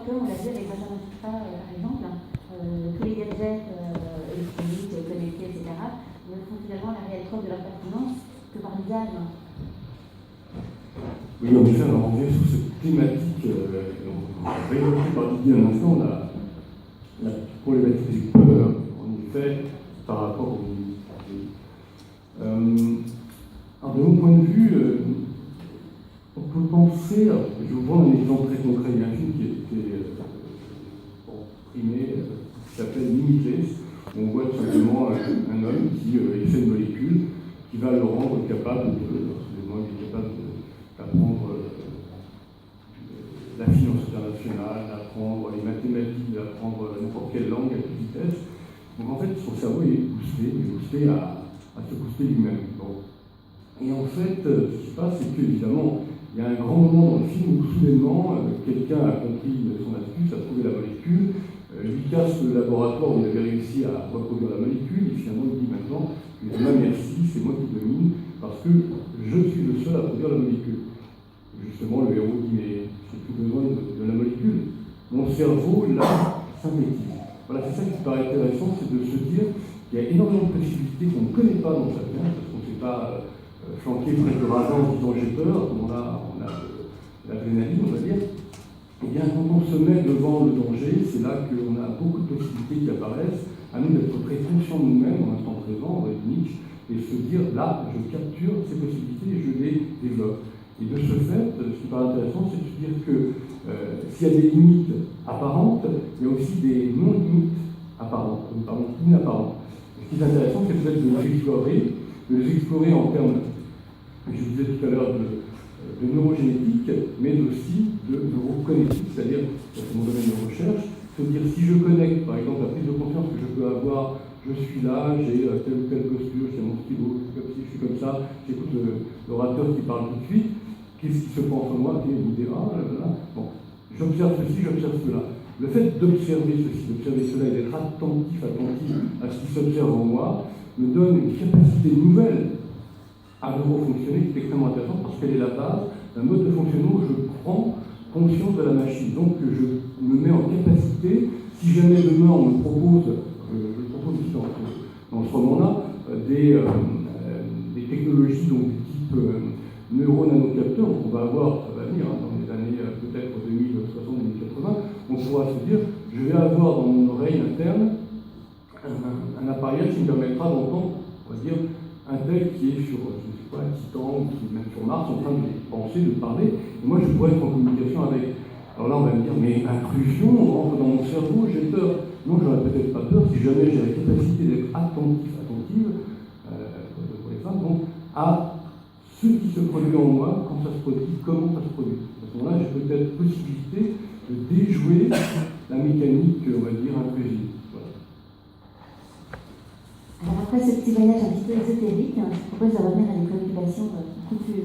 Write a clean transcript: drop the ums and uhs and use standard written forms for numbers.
que, on l'a vu avec Benjamin Tufa, par exemple, tous les gadgets électroniques, connectés, etc., ne font finalement la réelle preuve de leur pertinence que par l'usage. Oui, en effet, on revient sur cette thématique, on va évoquer par Didier un instant, la problématique des peurs, en effet, par rapport aux alors, de mon point de vue, on peut penser, je vais vous prendre un exemple très concret, il y a un film qui a été primé, qui s'appelle Limitless, où on voit tout simplement un homme qui essaie une molécule qui va le rendre capable d'apprendre la finance internationale, d'apprendre les mathématiques, d'apprendre n'importe quelle langue à toute vitesse. Donc en fait, son cerveau est boosté à se booster lui-même. Bon. Et en fait, ce qui se passe, c'est qu'évidemment, il y a un grand moment dans le film où soudainement, quelqu'un a compris son astuce, a trouvé la molécule, lui casse le laboratoire où il avait réussi à reproduire la molécule, et finalement il dit maintenant, merci, c'est moi qui domine, parce que je suis le seul à produire la molécule. Justement, le héros dit, mais j'ai plus besoin de la molécule. Mon cerveau, là, synthétise. Voilà, c'est ça qui paraît intéressant, c'est de se dire qu'il y a énormément de possibilités qu'on ne connaît pas dans Sapiens, parce qu'on ne s'est pas flanqué près de radar en disant j'ai peur, on a l'adrénaline, on va dire. Et bien, quand on se met devant le danger, c'est là qu'on a beaucoup de possibilités qui apparaissent, à nous d'être très conscients de nous-mêmes en instant présent, en Nietzsche, et se dire là, je capture ces possibilités et je les développe. Et de ce fait, ce qui paraît intéressant, c'est de se dire que s'il y a des limites apparentes, il y a aussi des non-limites apparentes, inapparentes. Ce qui est intéressant, c'est peut-être de les explorer en termes, je vous disais tout à l'heure, de neurogénétique, mais aussi de neurocognitique, c'est-à-dire, c'est mon domaine de recherche, se dire si je connecte, par exemple, la prise de conscience que je peux avoir, je suis là, j'ai telle ou telle posture, j'ai mon stylo, je suis comme ça, j'écoute l'orateur qui parle tout de suite, qu'est-ce qui se passe en moi, une idée, bon, j'observe ceci, j'observe cela. Le fait d'observer ceci, d'observer cela et d'être attentif à ce qui s'observe en moi, me donne une capacité nouvelle à neurofonctionner qui est extrêmement intéressante parce qu'elle est la base d'un mode de fonctionnement où je prends conscience de la machine. Donc je me mets en capacité, si jamais demain on me propose, je le propose aussi dans ce roman-là, des technologies donc, du type neuro-nanocapteur, on va avoir, ça va venir dans les années peut-être 2060-2080, on pourra se dire, je vais avoir dans mon oreille interne un appareillage qui me permettra d'entendre, on va dire, un tel qui est sur, je ne sais pas, Titan, ou qui est même sur Mars, en train de penser, de parler, et moi je pourrais être en communication avec. Alors là on va me dire, mais intrusion, on rentre dans mon cerveau, j'ai peur. Non, j'aurais peut-être pas peur si jamais j'ai la capacité d'être attentive, pour les femmes, donc à ce qui se produit en moi, quand ça se produit, comment ça se produit. À ce moment-là, j'ai peut-être possibilité de déjouer la mécanique, on va dire, intrusive. Voilà. Alors après ce petit voyage un petit peu ésotérique, je vous propose de revenir à des préoccupations beaucoup plus